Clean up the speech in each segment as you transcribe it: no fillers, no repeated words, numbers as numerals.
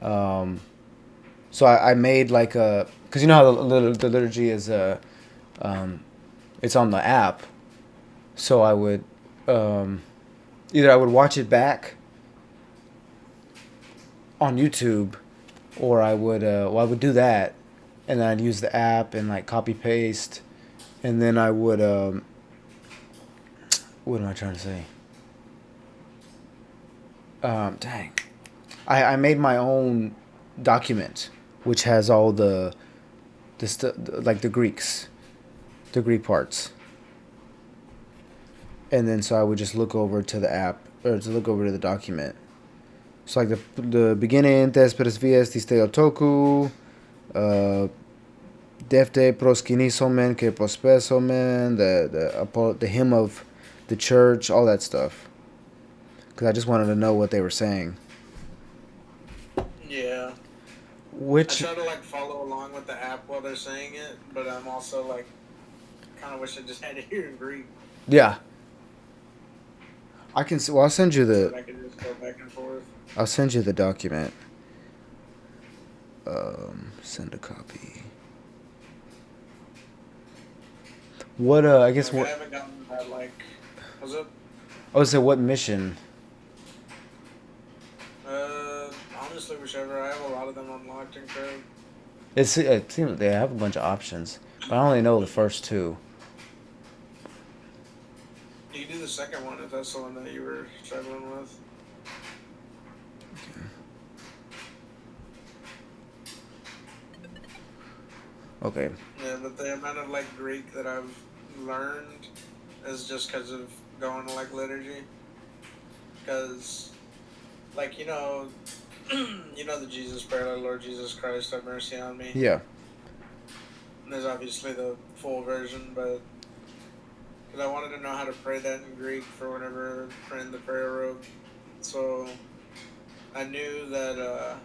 So I made like a, because you know how the liturgy is it's on the app. So I would either I would watch it back on YouTube, or I would do that, and then I'd use the app and like copy paste, and then I would what am I trying to say? Dang, I made my own document which has all like the Greek parts, and then so I would just look over to the app or to look over to the document. So like the beginning, tes presvies tis theotoku, uh, defte proskinisomen ke prospesomen, the hymn of the church, all that stuff. Because I just wanted to know what they were saying. Yeah. I Which, try to like follow along with the app while they're saying it, but I'm also like kind of wish I just had it here in Greek yeah, I can. Well, so that I could just go back and forth. I'll send you the document. Send a copy. What I guess Like I what haven't gotten that like was it I would say what mission? honestly whichever. I have a lot of them unlocked in Chrome. It seems they have a bunch of options, but I only know the first two. You can do the second one if that's the one that you were struggling with. Okay. Yeah, but the amount of like Greek that I've learned is just because of going to like liturgy. Because like you know the Jesus prayer, like Lord Jesus Christ, have mercy on me. Yeah. And there's obviously the full version, but because I wanted to know how to pray that in Greek for whenever praying the prayer robe, so I knew that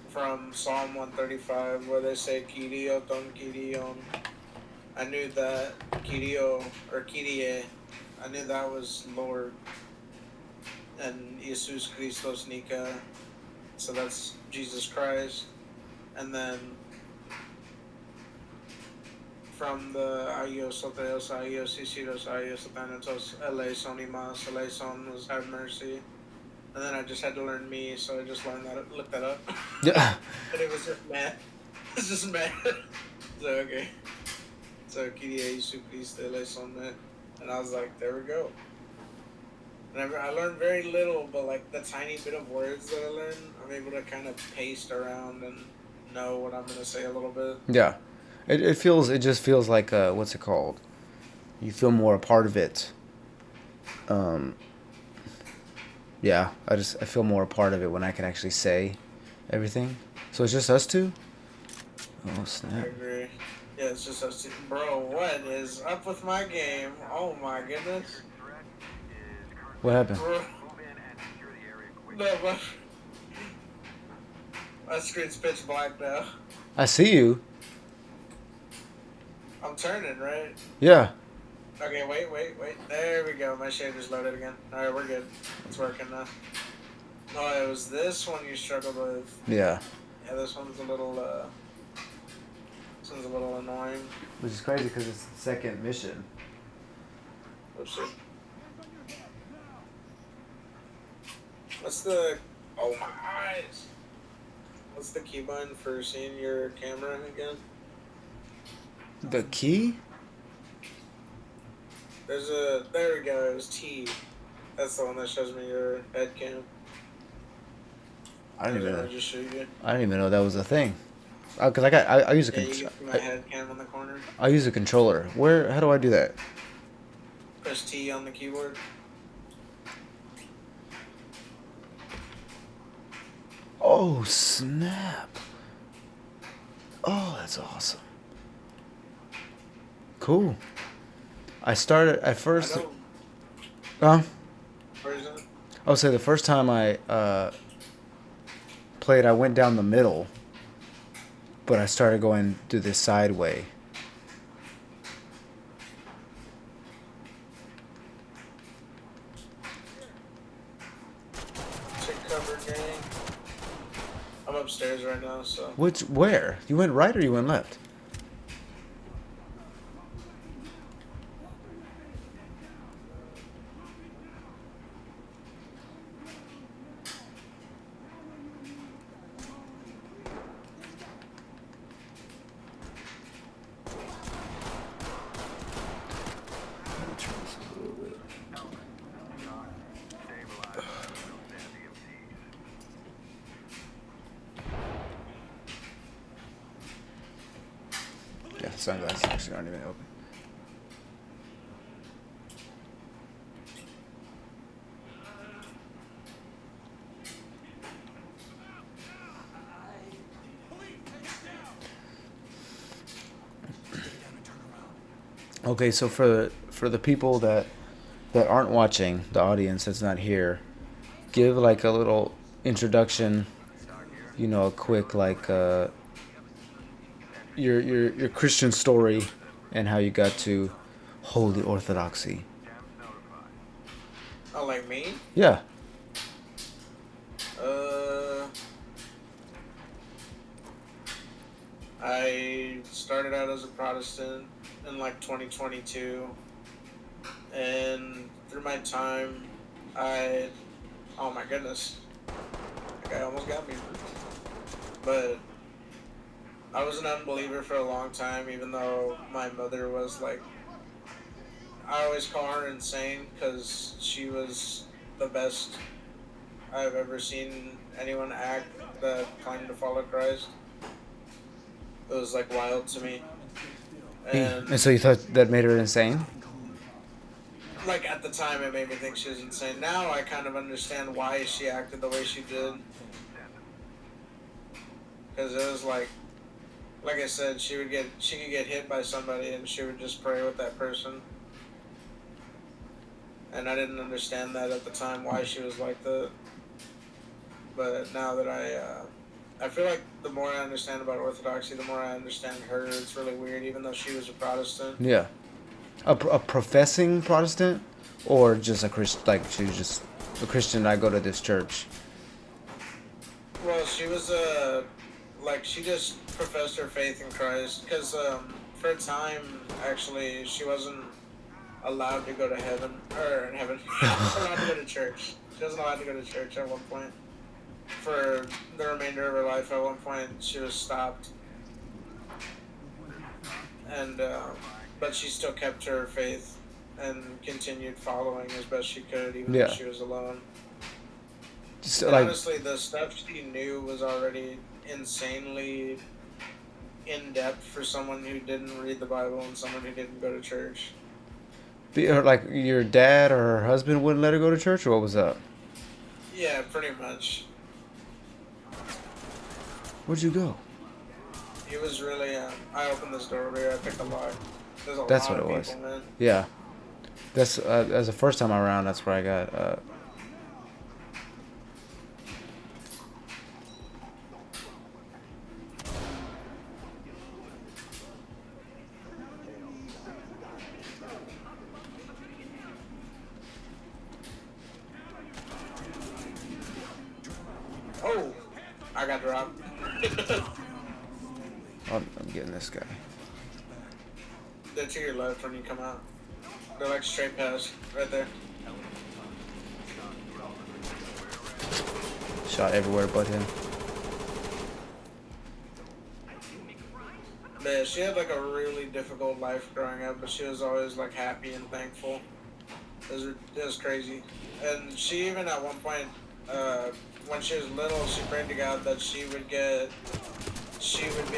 from Psalm 135 where they say Kyrio ton Kyrion, I knew that Kyrio or Kyrie, I knew that was Lord and Jesus Christos Nika, so that's Jesus Christ, and then from the Aios Oteos, Aios Isiros, Aios Thanatos, Eleison Imas, Eleison was have mercy. And then I just had to learn me, so I just learned that, looked that up. Yeah. And it was just math. It's just math. So, okay. So, Kyrie Jesu Christ, Eleison, and I was like, there we go. And I learned very little, but like the tiny bit of words that I learned, I'm able to kind of paste around and know what I'm going to say a little bit. Yeah. It just feels like what's it called? You feel more a part of it. Um, yeah, I feel more a part of it when I can actually say everything. So it's just us two? Oh I snap. agree. Yeah, it's just us two. Bro, what is up with my game? Oh my goodness. What happened? Bro, no, my screen's pitch black now. I see you. I'm turning, right? Yeah. Okay, wait. There we go. My shader's loaded again. Alright, we're good. It's working now. Oh, it was this one you struggled with. Yeah. Yeah, this one's a little, this one's a little annoying. Which is crazy because it's the second mission. Oopsie. What's the, oh my eyes! What's the key button for seeing your camera again? The key? There we go, it was T. That's the one that shows me your head cam. I didn't even know. I just showed you. I didn't even know that was a thing. Cause I use a Yeah, you can see my head cam on the corner. I use a controller. How do I do that? Press T on the keyboard. Oh snap! Oh, that's awesome. Cool. I started at first. I know. Huh? Where is it? I would say the first time I played, I went down the middle, but I started going through this side way. Take cover, gang. I'm upstairs right now, so. Where? You went right or you went left? Yeah, sunglasses actually aren't even open. Okay, so for the people that aren't watching, the audience that's not here, give like a little introduction, a quick like your Christian story and how you got to holy orthodoxy. Oh, like me? Yeah. Uh, I started out as a Protestant in like 2022, and through my time, oh my goodness, that guy almost got me. But I was an unbeliever for a long time, even though my mother was like, I always call her insane because she was the best I've ever seen anyone act that claimed to follow Christ. It was like wild to me. And And so you thought that made her insane? like at the time it made me think she was insane. Now I kind of understand why she acted the way she did. Because it was like I said, she could get hit by somebody and she would just pray with that person. And I didn't understand that at the time why she was like that. But now that I feel like the more I understand about Orthodoxy, the more I understand her. It's really weird, even though she was a Protestant. Yeah. A professing Protestant, or just a Christian? Like she's just a Christian. I go to this church. Well, she was she just professed her faith in Christ because for a time actually she wasn't allowed to go to heaven or in heaven allowed to go to church. She wasn't allowed to go to church at one point. For the remainder of her life, at one point she was stopped, and but she still kept her faith and continued following as best she could, even though Yeah. she was alone. Just And like honestly, the stuff she knew was already insanely in depth for someone who didn't read the Bible and someone who didn't go to church. like your dad or her husband wouldn't let her go to church, or what was up? Yeah, pretty much. Where'd you go? He was really. I opened this door over here. I picked a lock. There's a That's lot what it of was. people, man. Yeah. That's the first time around. That's where I got. Oh, I got dropped. I'm getting this guy. They're to your left when you come out. They're like straight past, right there. Shot everywhere but him. Yeah, she had like a really difficult life growing up, but she was always like happy and thankful. It was crazy. And she even at one point, when she was little, she prayed to God that she would be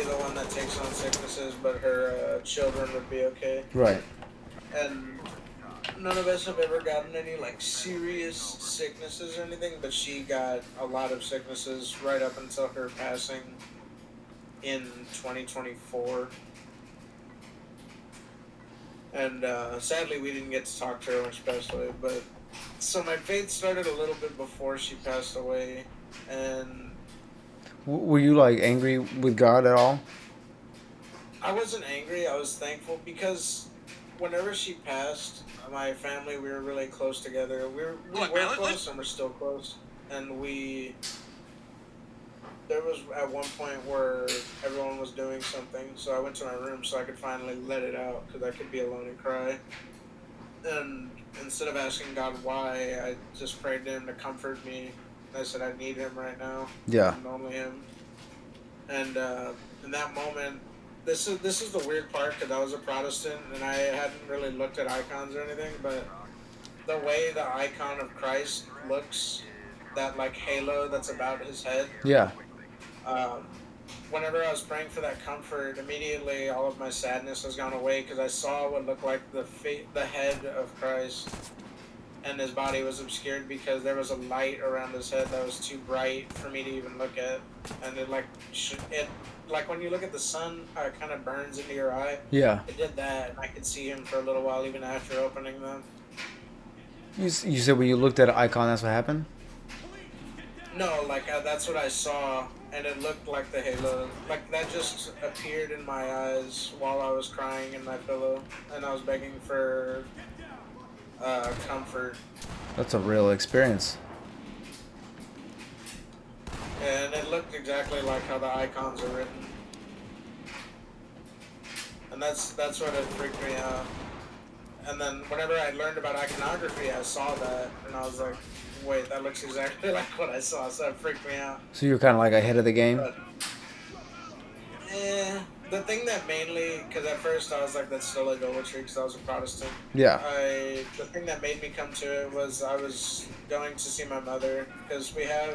the one that takes on sicknesses, but her children would be okay. Right. And none of us have ever gotten any like serious sicknesses or anything, but she got a lot of sicknesses right up until her passing in 2024. And sadly, we didn't get to talk to her when she passed away. But so my faith started a little bit before she passed away, and Were you like angry with God at all? I wasn't angry. I was thankful because whenever she passed, my family, we were really close together. We were close and we're still close, and there there was at one point where everyone was doing something, so I went to my room so I could finally let it out because I could be alone and cry. And instead of asking God why, I just prayed to Him to comfort me. I said I need Him right now, Yeah. and only Him. And in that moment, this is the weird part because I was a Protestant and I hadn't really looked at icons or anything, but the way the icon of Christ looks, that like halo that's about His head. Yeah. Um, Whenever I was praying for that comfort, immediately all of my sadness has gone away because I saw what looked like the head of Christ, and His body was obscured because there was a light around His head that was too bright for me to even look at, and it like when you look at the sun, how it kind of burns into your eye. Yeah. It did that, and I could see Him for a little while even after opening them. You said when you looked at an icon, that's what happened? No, like that's what I saw, and it looked like the halo. Like that just appeared in my eyes while I was crying in my pillow, and I was begging for comfort. That's a real experience. And it looked exactly like how the icons are written, and that's what it freaked me out. And then whenever I learned about iconography, I saw that, and I was like, "Wait, that looks exactly like what I saw." So it freaked me out. So you were kind of like ahead of the game? But the thing that mainly, because at first I was like, "That's still idolatry," because I was a Protestant. Yeah. The thing that made me come to it was I was going to see my mother because we had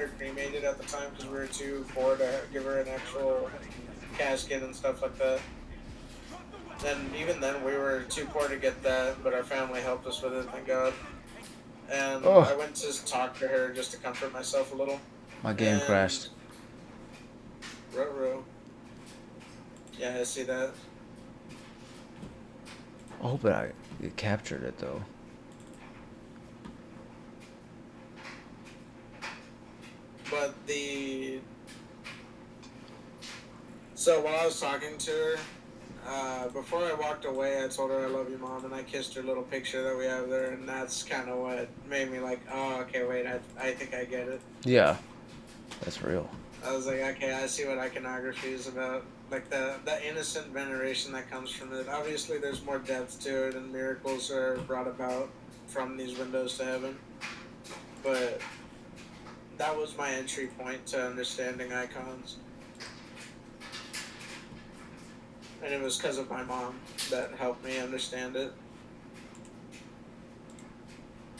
her cremated at the time because we were too poor to give her an actual casket and stuff like that. And even then, we were too poor to get that, but our family helped us with it, thank God. And I Oh, went to talk to her just to comfort myself a little. my game And crashed. row. Yeah, I see that. I hope that I captured it though. But so while I was talking to her, before I walked away, I told her I love you, Mom, and I kissed her little picture that we have there, and that's kind of what made me like, oh, okay, wait, I think I get it. Yeah, that's real. I was like, okay, I see what iconography is about. Like the innocent veneration that comes from it. Obviously, there's more depth to it, and miracles are brought about from these windows to heaven. But that was my entry point to understanding icons. And it was because of my mom that helped me understand it.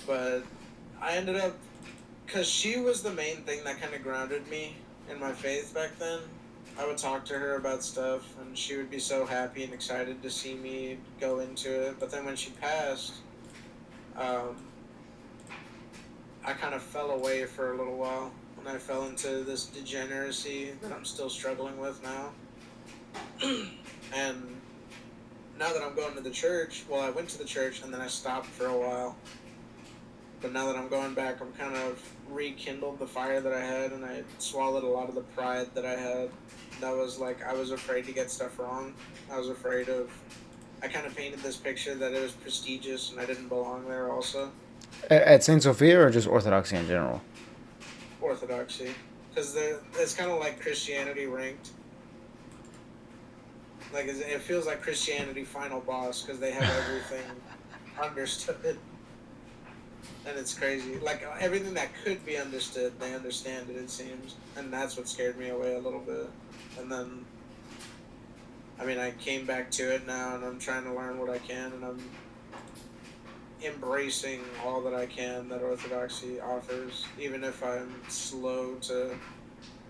But I ended up, because she was the main thing that kind of grounded me in my faith back then. I would talk to her about stuff, and she would be so happy and excited to see me go into it. But then when she passed, um, I kind of fell away for a little while, and I fell into this degeneracy that I'm still struggling with now. And now that I'm going to the church, well, I went to the church and then I stopped for a while. But now that I'm going back, I'm kind of rekindled the fire that I had, and I swallowed a lot of the pride that I had. That was like, I was afraid to get stuff wrong. I kind of painted this picture that it was prestigious and I didn't belong there also. At Saint Sophia or just Orthodoxy in general? Orthodoxy. Because it's kind of like Christianity ranked. Like, it feels like Christianity final boss because they have everything understood. And it's crazy. Like, everything that could be understood, they understand it seems. And that's what scared me away a little bit. And then, I mean, I came back to it now, and I'm trying to learn what I can, and I'm embracing all that I can that Orthodoxy offers, even if I'm slow to...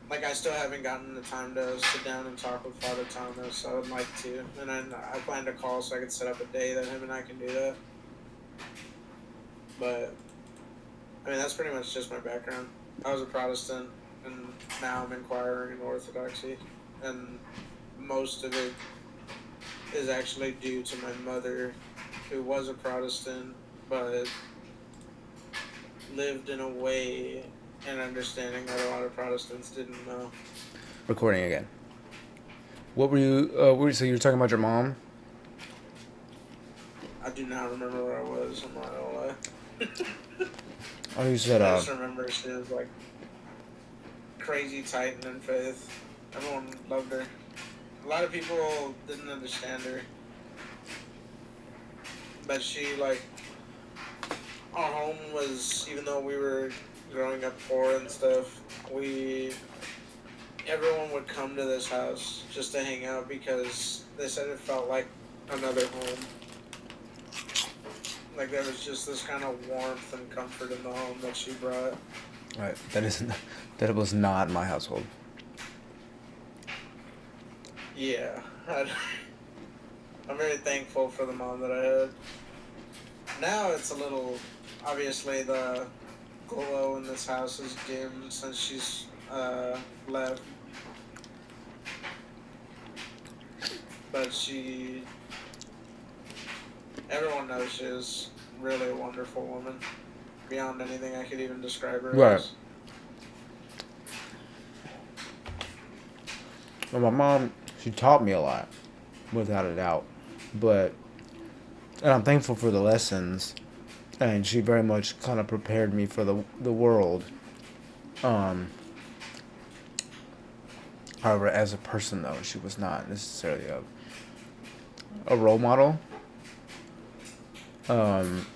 Like, I still haven't gotten the time to sit down and talk with Father Thomas. I would like to. And I plan to call so I can set up a day that him and I can do that. But, I mean, that's pretty much just my background. I was a Protestant, and now I'm inquiring in Orthodoxy. And most of it is actually due to my mother, who was a Protestant, but lived in a way and understanding that a lot of Protestants didn't know. Recording again. What were you? So you were talking about your mom? I do not remember where I was, I'm not gonna lie. Oh, you said I just remember she was like, crazy titan in faith. Everyone loved her. A lot of people didn't understand her, but she like our home was, even though we were growing up poor and stuff, we everyone would come to this house just to hang out because they said it felt like another home. Like there was just this kind of warmth and comfort in the home that she brought. Right. That was not my household. Yeah, I'm very thankful for the mom that I had. Now it's a little, obviously the glow in this house is dim since she's left. But everyone knows she is really a wonderful woman. Beyond anything I could even describe her Right. as. Well, my mom, she taught me a lot, without a doubt. And I'm thankful for the lessons, and she very much kind of prepared me for the world. Um, However, as a person, though, she was not necessarily a role model. Um,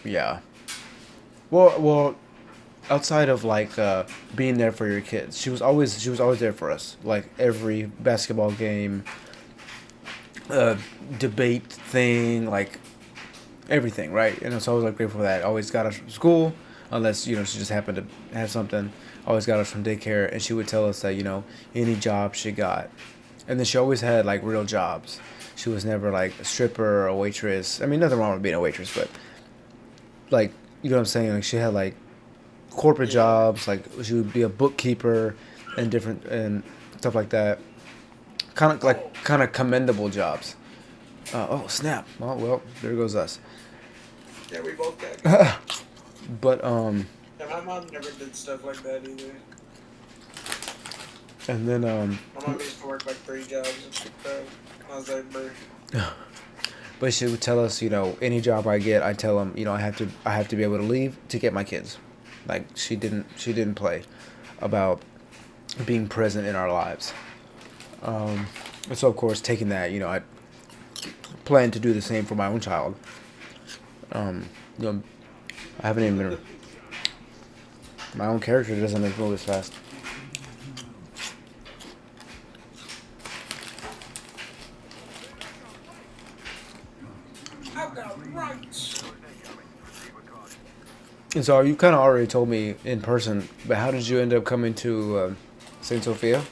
yeah. Well, outside of like being there for your kids, she was always there for us. Like every basketball game, debate thing, like everything, right? And so I was like grateful for that. Always got us from school, unless she just happened to have something. Always got us from daycare, and she would tell us that any job she got, and then she always had like real jobs. She was never like a stripper or a waitress. I mean, nothing wrong with being a waitress, but like you know what I'm saying. Like she had like corporate Yeah. jobs. Like she would be a bookkeeper and different and stuff like that. Kind of commendable jobs. Oh snap! Oh well, there goes us. Yeah, we both got kids. But Yeah, my mom never did stuff like that either. and then My mom used to work like 3 jobs and shit like that. I was like, bro. but she would tell us, any job I get, I tell them, I have to be able to leave to get my kids. Like she didn't play about being present in our lives. And so of course, taking that, I plan to do the same for my own child. Um, you know, I haven't even. My own character doesn't make moves fast. I've got rights. And so you kind of already told me in person, but how did you end up coming to Saint Sophia,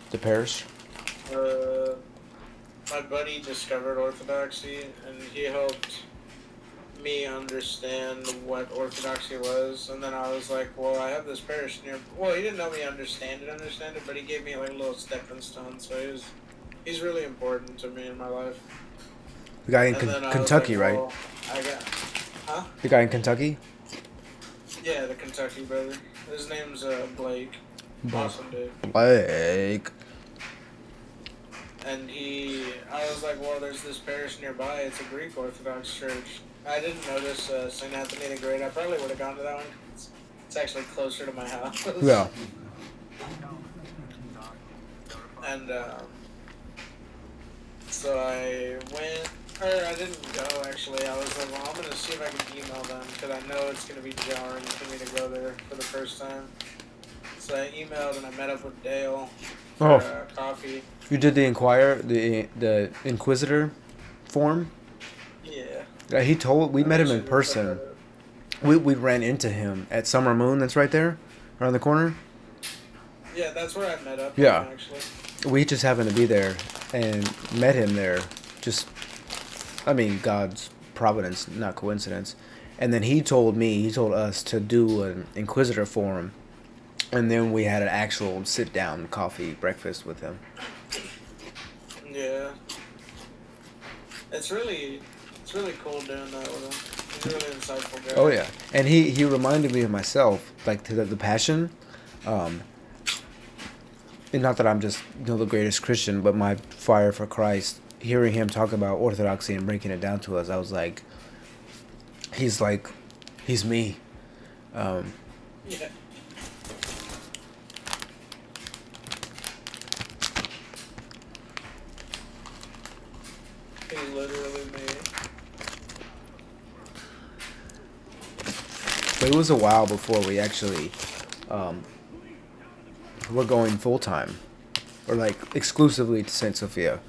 the parish? Uh, my buddy discovered Orthodoxy, and he helped me understand what Orthodoxy was. And then I was like, well, I have this parish near. Well, he didn't know me understand it, but he gave me like a little stepping stone. So he's really important to me in my life. The guy in And then I was Kentucky, like, right? well, I got, huh? The guy in Kentucky. Yeah, the Kentucky brother. His name's Blake. Awesome dude. Blake. And I was like, well, there's this parish nearby. It's a Greek Orthodox church. I didn't notice St. Anthony the Great. I probably would have gone to that one. It's actually closer to my house. Yeah. And so I went, or I didn't go actually. I was like, well, I'm gonna see if I can email them because I know it's gonna be jarring for me to go there for the first time. So I emailed and I met up with Dale for coffee. You did the the Inquisitor form. Yeah. Yeah, we met him in person. We ran into him at Summer Moon. That's right there, around the corner. Yeah, that's where I met up. Yeah. With him, actually. We just happened to be there and met him there. Just, I mean, God's providence, not coincidence. And then he told us to do an Inquisitor forum. And then we had an actual sit-down coffee breakfast with him. Yeah. It's really cool doing that with him. He's a really insightful guy. Oh, yeah. And he reminded me of myself, like, to the passion. And not that I'm just the greatest Christian, but my fire for Christ. Hearing him talk about orthodoxy and breaking it down to us, I was like, he's me. Yeah. was literally me. But it was a while before we actually were going full time, or like exclusively to Saint Sophia.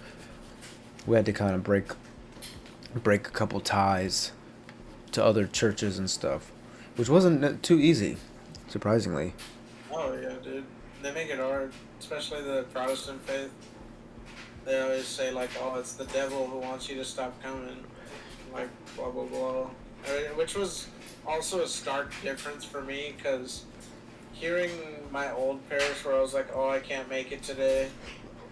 We had to kind of break a couple ties to other churches and stuff, which wasn't too easy, surprisingly. Oh yeah, dude. They make it hard, especially the Protestant faith. They always say like, "Oh, it's the devil who wants you to stop coming," like blah blah blah. Which was also a stark difference for me because hearing my old parish where I was like, "Oh, I can't make it today."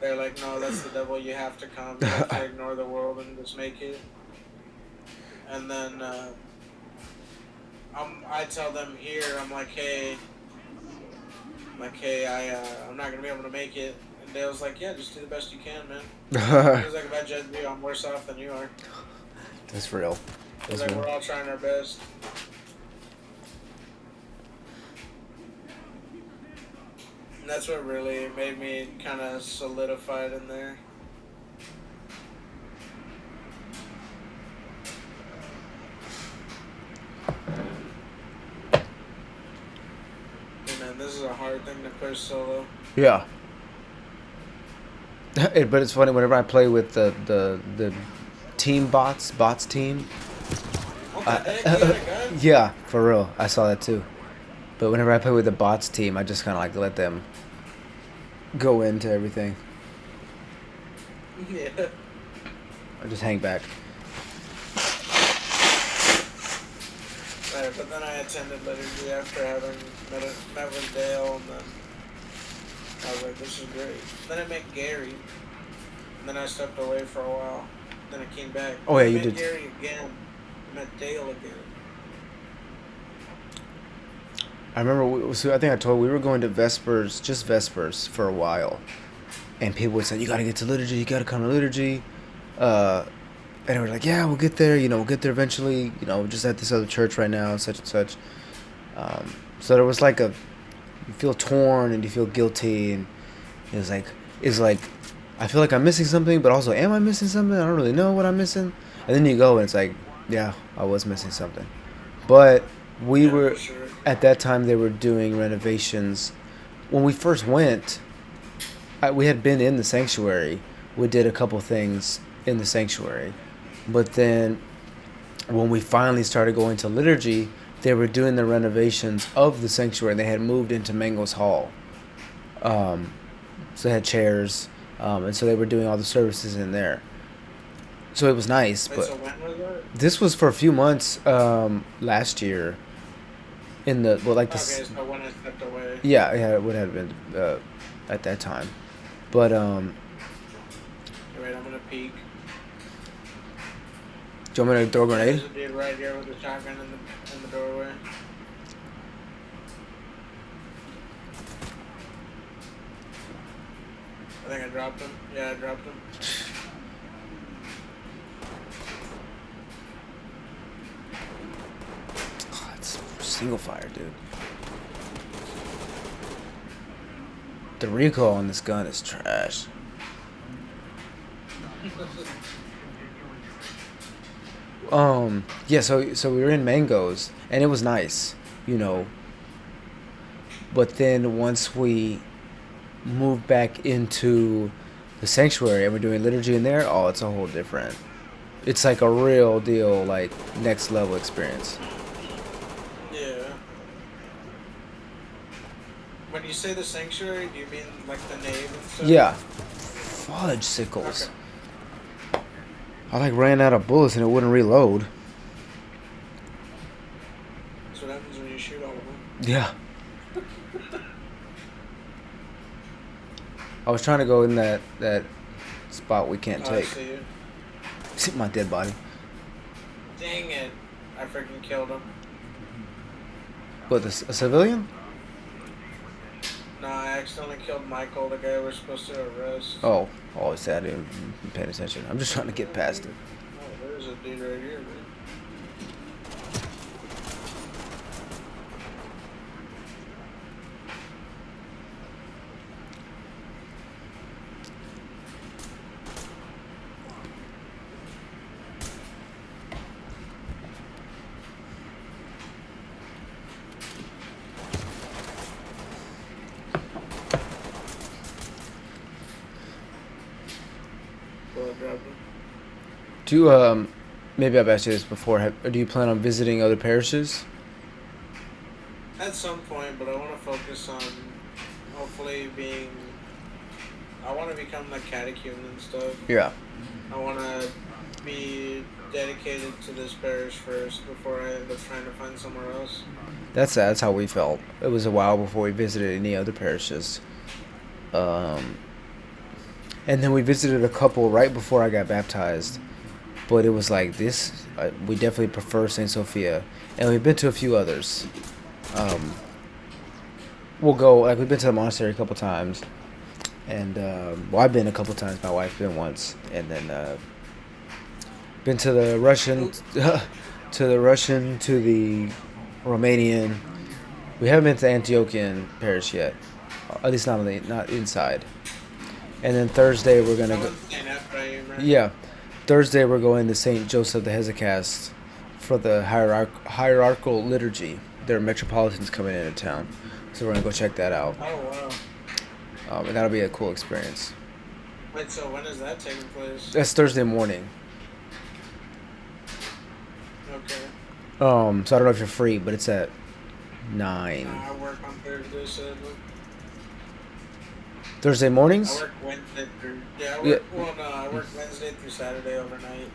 They're like, "No, that's the devil. You have to come. You have to ignore the world and just make it." And then I tell them here, I'm not gonna be able to make it. And Dale's like, "Yeah, just do the best you can, man." He's like, "If I judge you, I'm worse off than you are." That's real. He's That's like, real. "We're all trying our best." And that's what really made me kind of solidified in there. And man, this is a hard thing to push solo. Yeah. But it's funny whenever I play with the team bots team. What the heck? You got a gun? Yeah, for real. I saw that too. But whenever I play with the bots team, I just kind of like let them go into everything. Yeah. I just hang back. Right, but then I attended liturgy after having met with Dale, and then I was like, "This is great." Then I met Gary, and then I stepped away for a while. Then I came back. Oh, yeah, I you met did. Gary again. I met Dale again. I remember. So I think I told we were going to Vespers, just Vespers, for a while, and people would say, "You got to get to liturgy. You got to come to liturgy." And they were like, "Yeah, we'll get there. We'll get there eventually. We're just at this other church right now, such and such." So there was like you feel torn and you feel guilty, and it's like I feel like I'm missing something, but also am I missing something? I don't really know what I'm missing. And then you go and it's like, yeah, I was missing something. But we Yeah, were for sure. at that time they were doing renovations. When we first went, we had been in the sanctuary. We did a couple things in the sanctuary, but then when we finally started going to liturgy, they were doing the renovations of the sanctuary. They had moved into Mango's Hall. So they had chairs, and so they were doing all the services in there. So it was nice, Wait, so but when was that? this was for a few months last year. In the Okay, so when I stepped away. yeah, it would have been at that time, but Wait, I'm gonna peek. do you want me to throw a Yeah, grenade? there's a dude right here with a shotgun in the doorway. I think I dropped him. Yeah, I dropped him. Oh, it's single fire, dude. The recoil on this gun is trash. Yeah, so we were in Mangoes and it was nice, you know. But then once we moved back into the sanctuary and we're doing liturgy in there, oh, it's a whole different. It's like a real deal, like next level experience. Yeah. When you say the sanctuary, do you mean like the nave and stuff? Yeah, fudge sickles. Okay. I like ran out of bullets and it wouldn't reload. That's what happens when you shoot all of them. Yeah. I was trying to go in that spot we can't Oh, I take. see you. See my dead body. Dang it. I freaking killed him. What, a civilian? No, I accidentally killed Michael, the guy we're supposed to arrest. Oh, always sad. I didn't pay attention. I'm just trying to get past it. Oh, there's a dude right here, man. Do you, maybe I've asked you this before. Do you plan on visiting other parishes? At some point, but I want to focus on hopefully being. I want to become like catechumen and stuff. Yeah. I want to be dedicated to this parish first before I end up trying to find somewhere else. That's how we felt. It was a while before we visited any other parishes. Um, and then we visited a couple right before I got baptized. But it was like this. We definitely prefer Saint Sophia, and we've been to a few others. Um, we'll go like we've been to the monastery a couple times, and well, I've been a couple times. My wife been once, and then been to the Russian, to the Romanian. We haven't been to Antiochian parish yet, at least not inside. And then Thursday we're gonna That go. was St. Ephraim, right? Yeah, Thursday we're going to Saint Joseph the Hesychast for the hierarchical liturgy. There are metropolitans coming into town, so we're gonna go check that out. Oh wow. And that'll be a cool experience. Wait, so when is that taking place? That's Thursday morning. Okay. So I don't know if you're free, but it's at 9. I work on Thursday, so Thursday I mornings? work Wednesday through. Yeah, I Yeah. work. Well, no, I work Wednesday through Saturday overnight.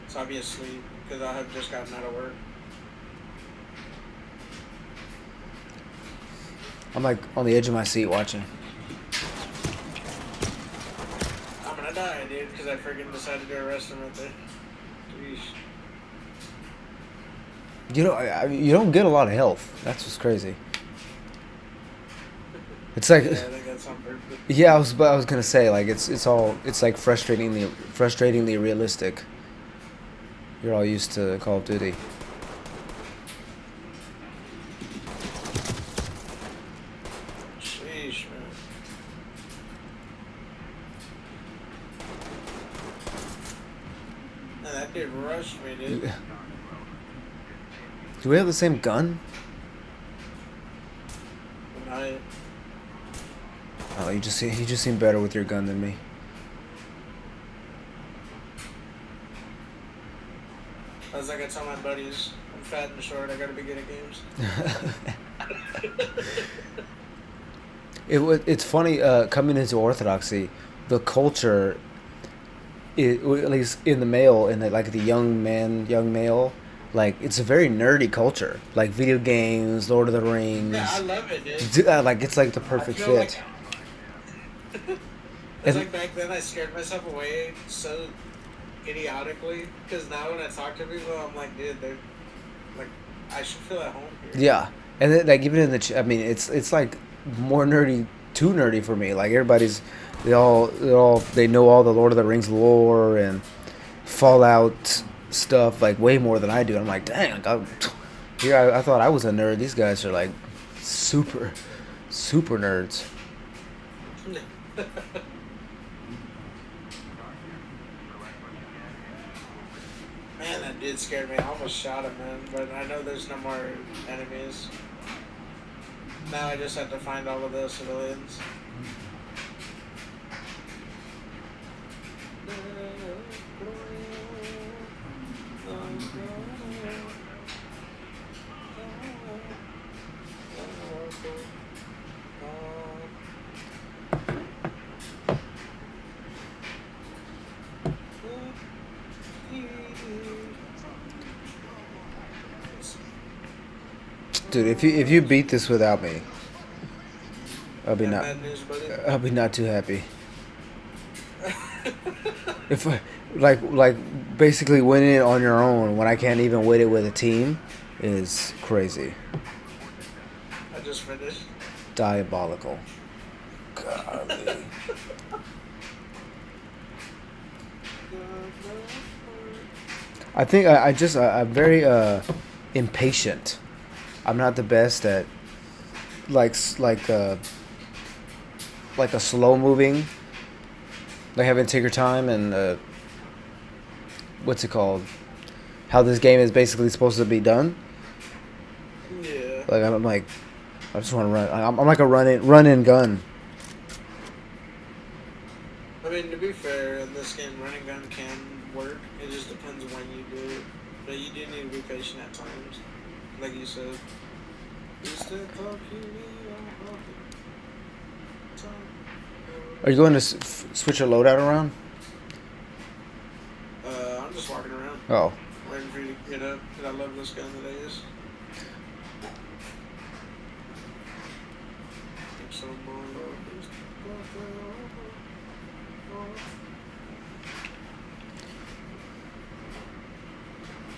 So I'll be asleep because I have just gotten out of work. I'm like on the edge of my seat watching. I'm gonna die, dude, because I freaking decided to arrest him right there. Jeez. You know, you don't get a lot of health. That's what's crazy. It's like, Yeah, I think that's on purpose. yeah, I was gonna say like it's like frustratingly realistic. You're all used to Call of Duty. Sheesh, man. Man, that dude rushed me, dude. Do we have the same gun? And I, Oh, you just seem better with your gun than me. was like, I tell my buddies, I'm fat and short, I gotta be good at games. It's funny coming into Orthodoxy, the culture, at least in the male, in the like the young male, like it's a very nerdy culture, like video games, Lord of the Rings. Yeah, I love it, dude. Like it's like the I perfect feel fit. like it's like back then I scared myself away so idiotically because now when I talk to people, I'm like, dude, they're like, I should feel at home here. Yeah, and then, like even in I mean, it's like more nerdy, too nerdy for me. Like everybody's, they know all the Lord of the Rings lore and Fallout stuff like way more than I do. I'm like, dang, I thought I was a nerd. These guys are like super, super nerds. Man, that dude scared me. I almost shot him, man. But I know there's no more enemies. Now I just have to find all of the civilians. Dude, if you beat this without me, I'll be Got not bad news, buddy. I'll be not too happy. If I, like basically winning it on your own when I can't even win it with a team is crazy. I just finished. Diabolical. Golly. I think I'm very impatient. I'm not the best at like a slow moving, like having to take your time and what's it called? How this game is basically supposed to be done. Yeah. Like I'm like, I just want to run. I'm like a run in gun. I mean, to be fair, in this game, running gun can work. It just depends when you do it. But you do need to be patient at times. Like you said. Are you going to switch your loadout around? I'm just walking around. Oh. Waiting for you to get up. Because I love this gun that I use.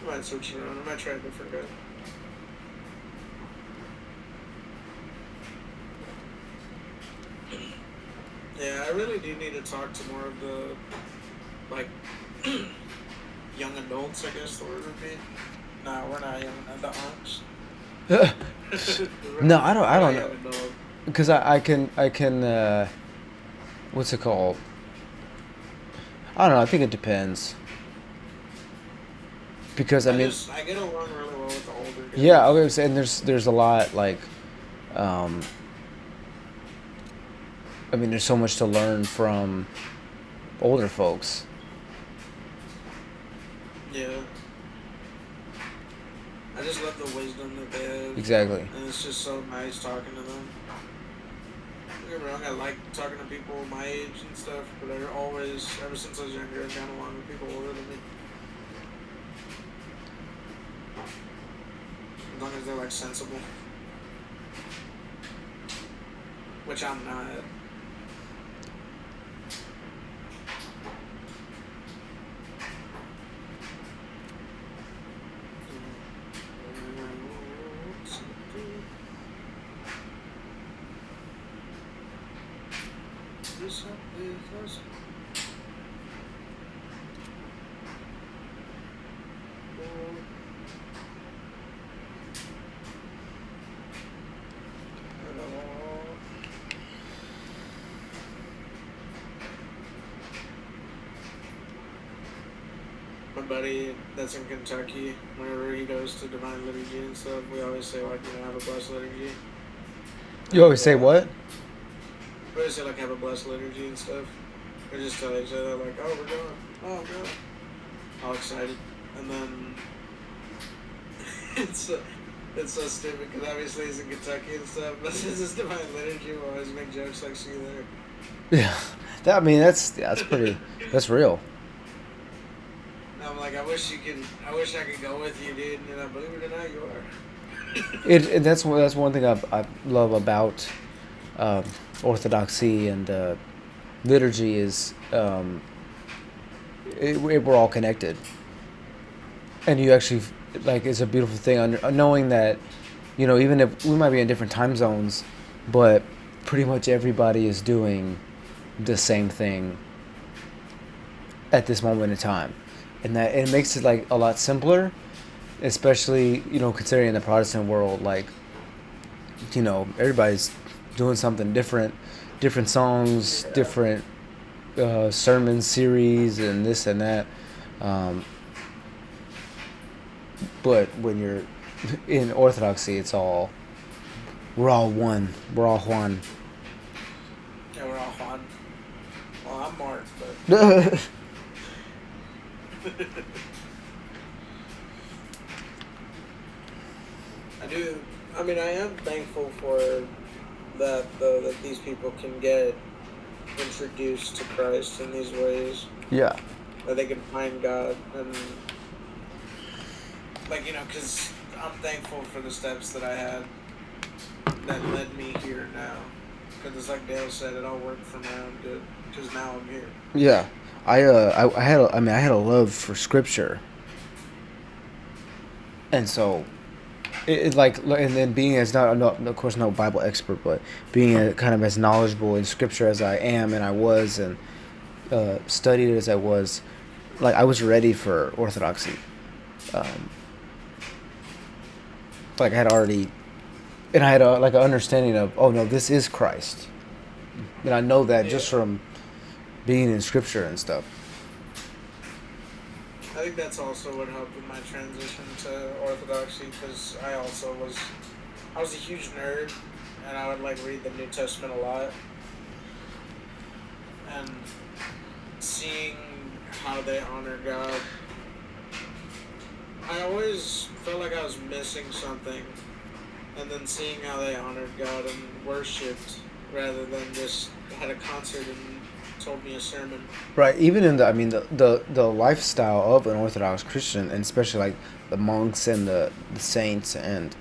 I might switch it around. I might try a different gun. Yeah, I really do need to talk to more of the, like, young adults, I guess the word would be. No, we're not young, the unks. No, I don't know. Because I can, what's it called? I don't know, I think it depends. Because, I mean... I get along really well with the older guys. Yeah, okay, and there's a lot, like, I mean, there's so much to learn from older folks. Yeah. I just love the wisdom that they have. Exactly. And it's just so nice talking to them. Don't get me wrong, I like talking to people my age and stuff, but I always, ever since I was younger, I've gone along with people older than me. As long as they're, like, sensible. Which I'm not. My buddy that's in Kentucky, whenever he goes to Divine Liturgy and stuff, we always say, like, have a blessed liturgy. You always say what? We always say, like, have a blessed liturgy and stuff. We just tell each other, like, oh, we're going. Oh, I'm going. All excited. And then it's so stupid because obviously he's in Kentucky and stuff, but since it's Divine Liturgy, we'll always make jokes like, see you there. Yeah. That's pretty, that's real. I'm like, I wish I could go with you, dude. And believe it or not, you are. That's one thing I love about Orthodoxy and liturgy is we're all connected, and you actually, like, it's a beautiful thing knowing that, even if we might be in different time zones, but pretty much everybody is doing the same thing at this moment in time. And that it makes it, like, a lot simpler, especially, considering the Protestant world, like, everybody's doing something different songs, different sermon series, and this and that. But when you're in Orthodoxy, we're all one. We're all Juan. Yeah, we're all Juan. Well, I'm Mark, but... I am thankful for that, though, that these people can get introduced to Christ in these ways. Yeah. That they can find God, and, like, because I'm thankful for the steps that I had that led me here now. Because it's like Dale said, it all worked for my own good, because now I'm here. Yeah. I had a love for scripture, and so and then being as of course no Bible expert, but being kind of as knowledgeable in scripture as I am and I was, and studied as I was, like, I was ready for Orthodoxy. Like, I had already, and I had an understanding of, oh no, this is Christ, and I know that just from being in scripture and stuff. I think that's also what helped with my transition to Orthodoxy, because I was a huge nerd, and I would, like, read the New Testament a lot, and seeing how they honor God, I always felt like I was missing something. And then seeing how they honored God and worshipped rather than just had a concert and told me a sermon. Right. Even in the, I mean, the lifestyle of an Orthodox Christian, and especially like the monks and the saints and,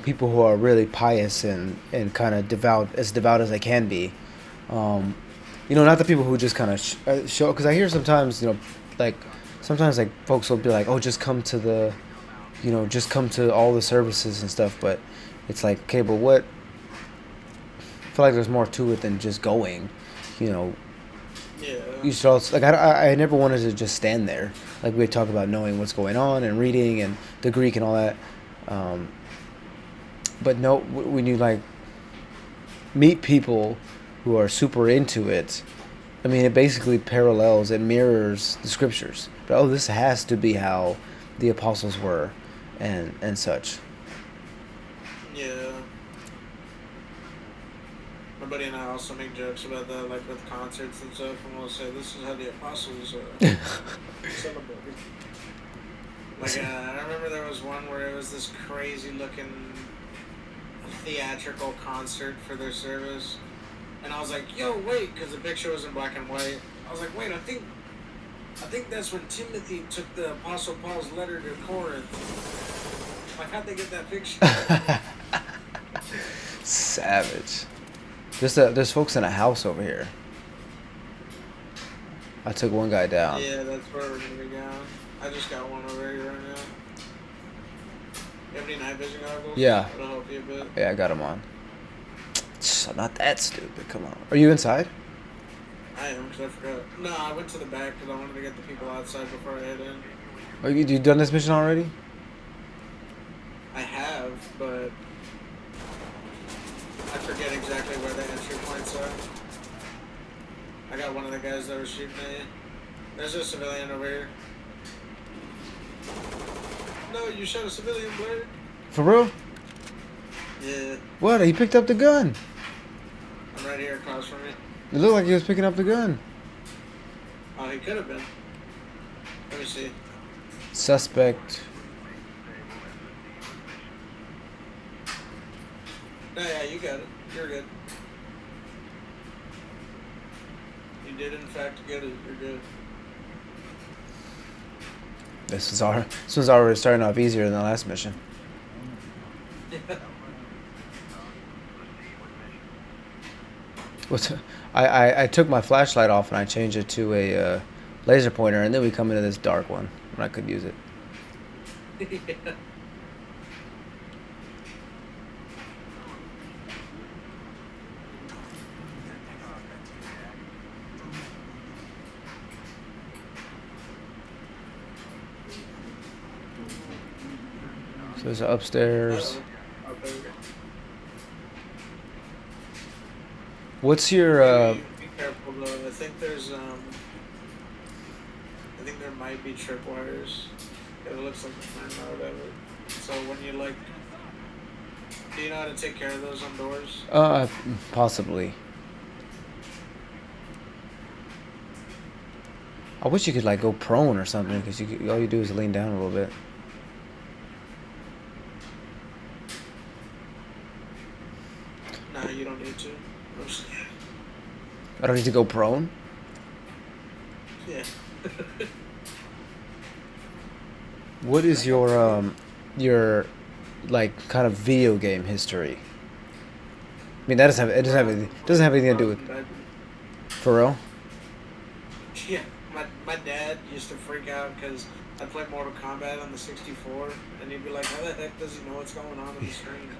people who are really pious and kind of devout as they can be. Um, not the people who just kind of show. Because I hear sometimes, like sometimes like folks will be like, oh, just come to all the services and stuff. But it's like, okay, but what? I feel like there's more to it than just going. You know, Yeah. you should also, like, I never wanted to just stand there. Like we talk about knowing what's going on and reading and the Greek and all that. Um, but no, when you like meet people who are super into it, I mean, it basically parallels and mirrors the scriptures. But oh, this has to be how the apostles were, and such. Yeah. My buddy and I also make jokes about that, like with concerts and stuff, and we'll say, this is how the apostles celebrated. Like, I remember there was one where it was this crazy looking theatrical concert for their service. And I was like, yo, wait, because the picture was in black and white. I was like, wait, I think that's when Timothy took the Apostle Paul's letter to Corinth. Like, how'd they get that picture? Savage. There's folks in a house over here. I took one guy down. Yeah, that's where we're gonna be going. I just got one over here right now. You have any night vision goggles? Yeah. It'll help you a bit. Yeah, I got him on. I'm not that stupid. Come on. Are you inside? I am, because I forgot. No, I went to the back because I wanted to get the people outside before I head in. Are you done this mission already? I have, but I forget exactly where the entry points are. I got one of the guys that was shooting at you. There's a civilian over here. No, you shot a civilian, Blair. For real? Yeah, What? He picked up the gun. I'm right here across from you. It looked like he was picking up the gun. Oh, he could have been. Let me see. Suspect. No, yeah, you got it. You're good. You did, in fact, get it. You're good. This was already starting off easier than the last mission. What's I took my flashlight off and I changed it to a laser pointer, and then we come into this dark one when I could use it. Yeah. So there's upstairs. Oh, there we go. What's your Be careful though. I think there might be tripwires. It looks like a fan out of it. So when you like, do you know how to take care of those on doors? possibly. I wish you could like go prone or something, because all you do is lean down a little bit. No, you don't need to. I don't need to go prone. Yeah. What is your like kind of video game history? I mean, that doesn't have anything to do with, for real. Yeah, my dad used to freak out because I played Mortal Kombat on the 64, and he'd be like, "How the heck does he know what's going on the screen?"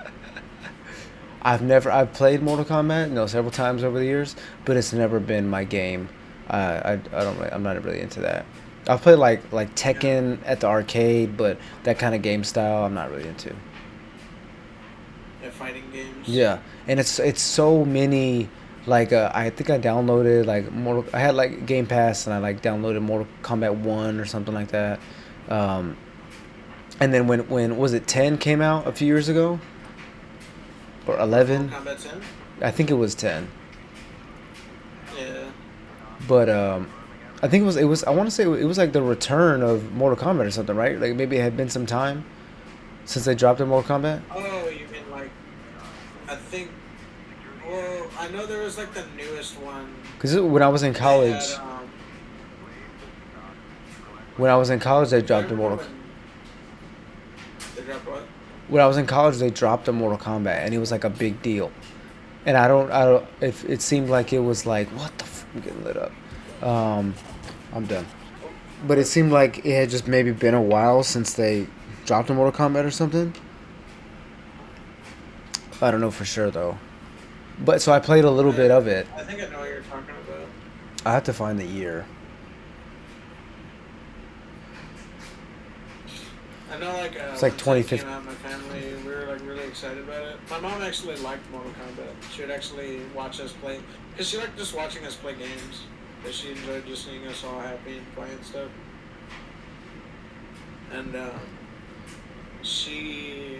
I've played Mortal Kombat, several times over the years, but it's never been my game. I'm not really into that. I've played like Tekken at the arcade, but that kind of game style I'm not really into. Yeah, fighting games. Yeah, and it's so many. Like I think I downloaded like Mortal. I had like Game Pass, and I like downloaded Mortal Kombat 1 or something like that. Um, and then when was it 10 came out a few years ago, or 11? Mortal Kombat 10. I think it was 10. Yeah. But I think it was I want to say it was like the return of Mortal Kombat or something, right? Like maybe it had been some time since they dropped in Mortal Kombat. Oh, you mean like I think. Well, I know there was like the newest one. Because when I was in They had college, they I dropped the remember Mortal. when they dropped what? When I was in college, they dropped the Mortal Kombat, and it was like a big deal. And I don't. It seemed like it was like what the. I'm getting lit up. Um, I'm done. Oh, But it seemed like it had just maybe been a while since they dropped a Mortal Kombat or something. I don't know for sure though. But so I played a little bit of it. I think I know what you're talking about. I have to find the year. I know, like, It's like once it came 2015. out in my family, we were, like, really excited about it. My mom actually liked Mortal Kombat. She would actually watch us play, because she liked just watching us play games. Because she enjoyed just seeing us all happy and playing stuff. And, she,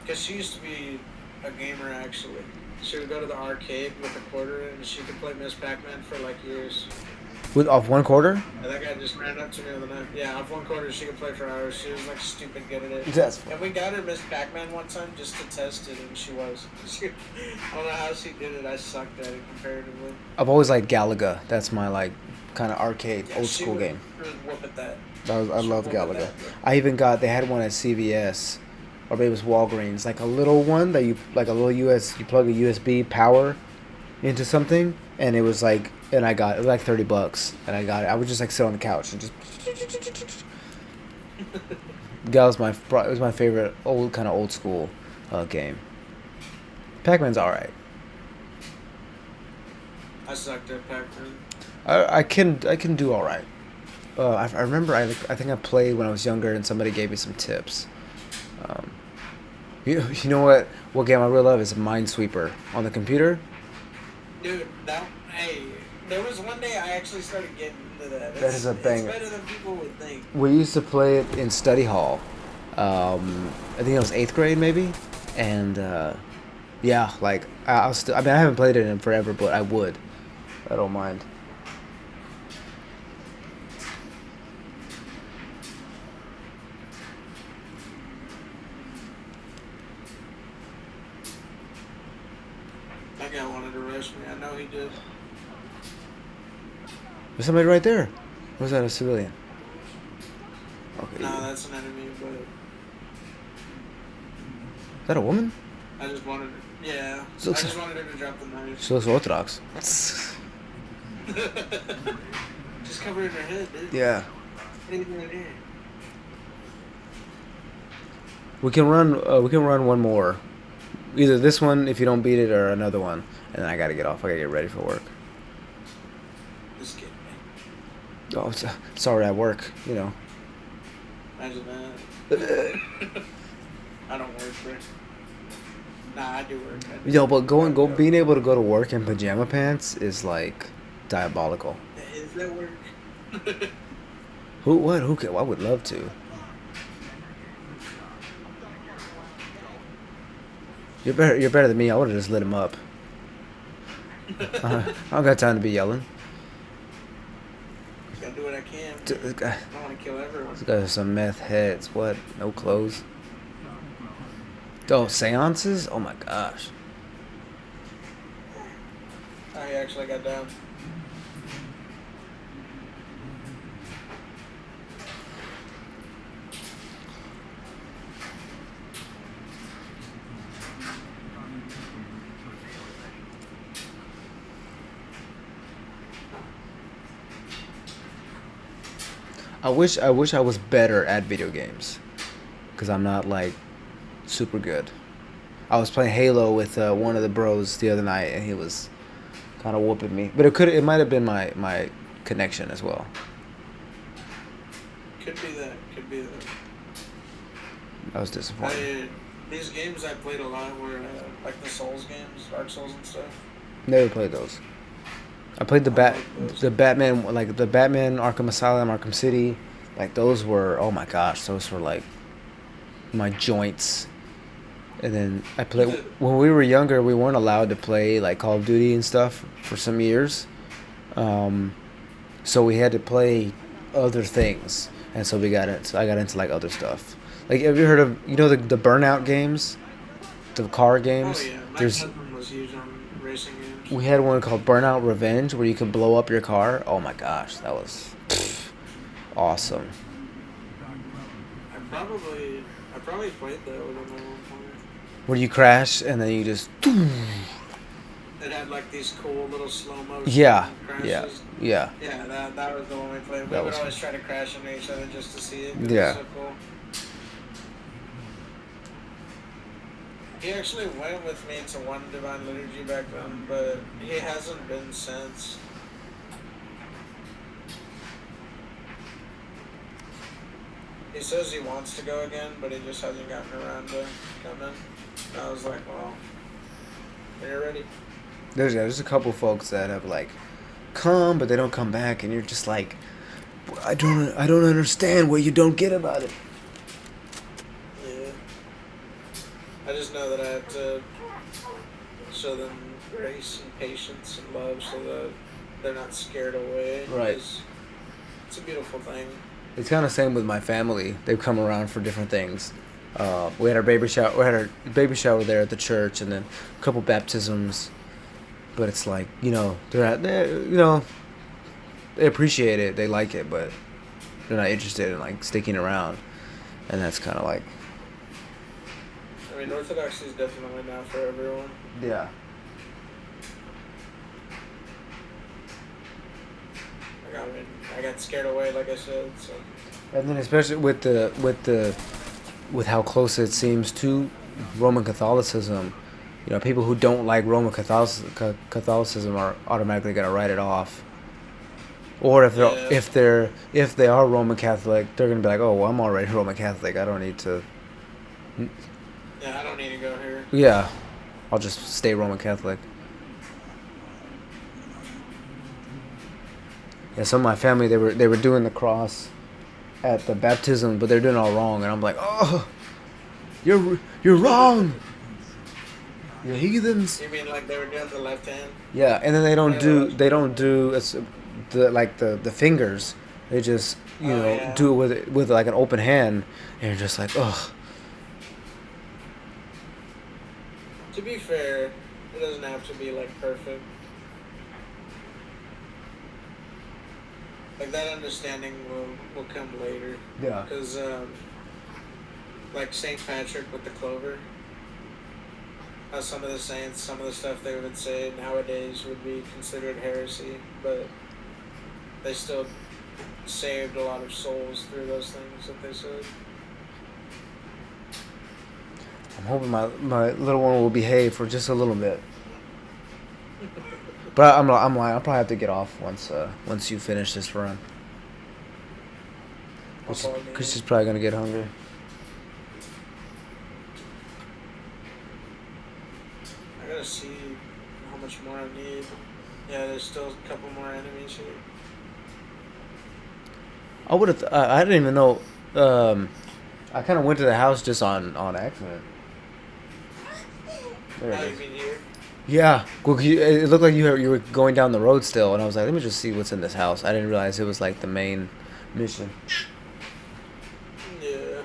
because she used to be a gamer, actually. She would go to the arcade with a quarter, and she could play Miss Pac-Man for, like, years. With off one quarter. And that guy just ran up to me the other night. Yeah, off one quarter, she could play for hours. She was like stupid good at it. That's And we got her Miss Pac-Man one time just to test it, and she was. I don't know how she did it. I sucked at it comparatively. I've always liked Galaga. That's my like kind of arcade Yeah, old she school would, game. would whoop at that. I She would love whoop at Galaga. that. Bro. I even got they had one at CVS, or maybe it was Walgreens, like a little one that you like a little you plug a USB power into something, and it was like, and I got it was like $30, and I got it. I would just like sit on the couch and just. That was it was my favorite old kind of old school game. Pac-Man's all right. I sucked at Pac-Man. I can do all right. I remember I think I played when I was younger and somebody gave me some tips. Um, you know what game I really love is Minesweeper on the computer. Dude, hey, there was one day I actually started getting into that. That is a It's banger. better than people would think. We used to play it in study hall. I think it was eighth grade maybe, and yeah, like I'll still. I mean, I haven't played it in forever, but I would. I don't mind. That guy wanted to rush me. I know he did. There's somebody right there. Or was that a civilian? Okay. No, that's an enemy, but Is that a woman? I just wanted, yeah, She I looks, just wanted her to drop the knife. she looks Orthodox. Just covering her head, dude. Yeah. What are you doing here? We can run. We can run one more. Either this one if you don't beat it, or another one, and then I gotta get off. I gotta get ready for work. Just kidding, man. Oh, sorry, at work. You know. Imagine that. I don't work, bro. Nah, I do work. Yo, but being able to go to work in pajama pants is like diabolical. Is that work? Who can? I would love to. You're better than me. I would have just lit him up. I don't got time to be yelling. Gotta do what I can. Dude, this guy, I don't want to kill everyone. this guy's some meth heads. What? No clothes. Oh, seances? Oh my gosh. I actually got down. I wish I was better at video games, cause I'm not like super good. I was playing Halo with one of the bros the other night, and he was kind of whooping me. But it might have been my connection as well. Could be that. Could be that. I was disappointed. These games I played a lot were like the Souls games, Dark Souls and stuff. Never played those. I played the Batman, like the Batman Arkham Asylum, Arkham City. Like those were, oh my gosh, those were like my joints. And then I played when we were younger. We weren't allowed to play like Call of Duty and stuff for some years. So so we had to play other things, and so I got into like other stuff. Like, have you heard of the Burnout games, the car Oh games? yeah, my There's cousin was huge on racing games. We had one called Burnout Revenge where you could blow up your car. Oh my gosh, that was awesome. I probably played that with him at one point. Where you crash and then you just It had like these cool little slow yeah, motion yeah, crashes. yeah. Yeah, that was the one we played. We That would was always try to crash into each other just to see it. It was yeah. so cool. He actually went with me to one Divine Liturgy back then, but he hasn't been since. He says he wants to go again, but he just hasn't gotten around to coming. And I was like, well, when you're ready. There's a couple folks that have like come, but they don't come back, and you're just like, I don't understand what you don't get about it. Yeah. I just know that I have to show them grace and patience and love so that they're not scared away. Right. It's a beautiful thing. It's kind of same with my family. They've come around for different things. We had our baby shower. We had our baby shower there at the church, and then a couple baptisms. But it's like they appreciate it, they like it, but they're not interested in like sticking around, and that's kind of like I mean, Orthodoxy is definitely not for everyone. yeah. I got scared away, like I said. So. And then especially with how close it seems to Roman Catholicism, people who don't like Roman Catholicism are automatically gonna write it off. Or if they are Roman Catholic, they're gonna be like, oh, well, I'm already Roman Catholic. I don't need to. Yeah, I don't need to go here. Yeah, I'll just stay Roman Catholic. Yeah, some of my family they were doing the cross at the baptism, but they're doing it all wrong, and I'm like, oh, you're wrong. You're heathens. You mean like they were doing the left hand? Yeah, and then they don't do the fingers. They just do it with like an open hand, and you're just like, ugh. To be fair, it doesn't have to be like perfect. Like that understanding will come later. Yeah. Because like Saint Patrick with the clover. How some of the saints, some of the stuff they would say nowadays would be considered heresy, but they still saved a lot of souls through those things that they said. I'm hoping my little one will behave for just a little bit. But I'm lying. I'll probably have to get off once you finish this run. Because she's probably gonna get hungry. I gotta see how much more I need. Yeah, there's still a couple more enemies here. I would have. I didn't even know. I kind of went to the house just on accident. There it is. You mean here? Yeah, well, it looked like you were going down the road still, and I was like, let me just see what's in this house. I didn't realize it was like the main mission. Yeah.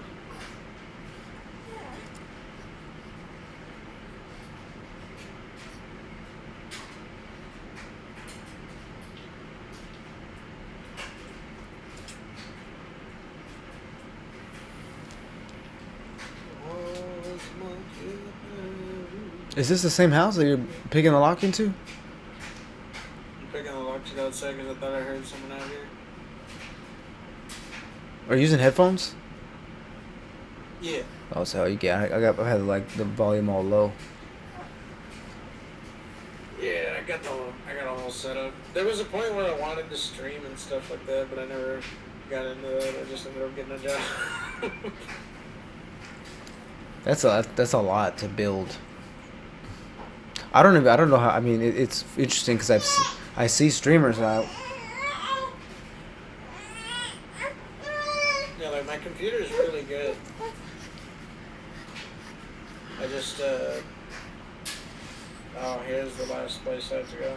Is this the same house that you're picking the lock into? I'm picking the lock to go outside because I thought I heard someone out here. Are you using headphones? Yeah. Oh, so you get. I had like the volume all low. Yeah, I got all set up. There was a point where I wanted to stream and stuff like that, but I never got into that. I just ended up getting a job. That's a lot to build. I don't know how. I mean, it's interesting because I see streamers now. Yeah, like my computer is really good. I just oh, here's the last place I have to go.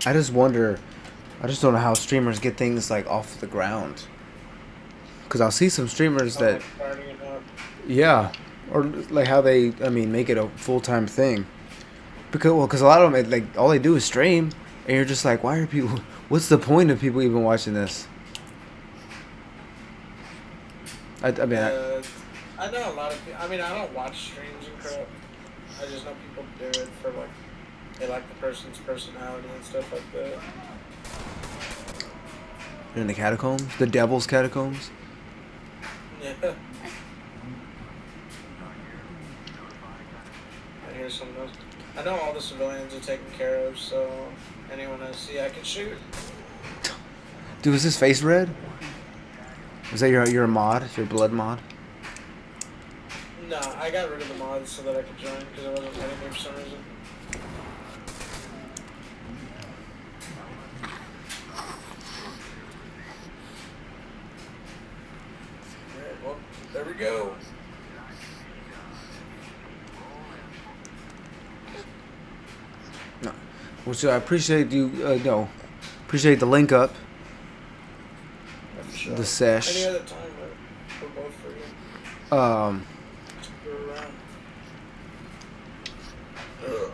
I just wonder. I just don't know how streamers get things like off the ground. Because I'll see some streamers I'm that, like starting it up. yeah, or like how they, I mean, make it a full time thing. Because a lot of them, like all they do is stream, and you're just like, why are people? What's the point of people even watching this? I mean, I know a lot of people. I mean, I don't watch streams and crap. I just know people do it for like they like the person's personality and stuff like that. in the catacombs, the devil's catacombs. Yeah. I hear some of those. I know all the civilians are taken care of, so anyone I see I can shoot. Dude, is his face red? Is that your mod? Your blood mod? No, I got rid of the mods so that I could join because I wasn't letting me for some reason. Alright, well, there we go. No. Well, so I appreciate you. No, appreciate the link up. Sure. The sesh. Any other time, we're both free. Um. We're around. Ugh.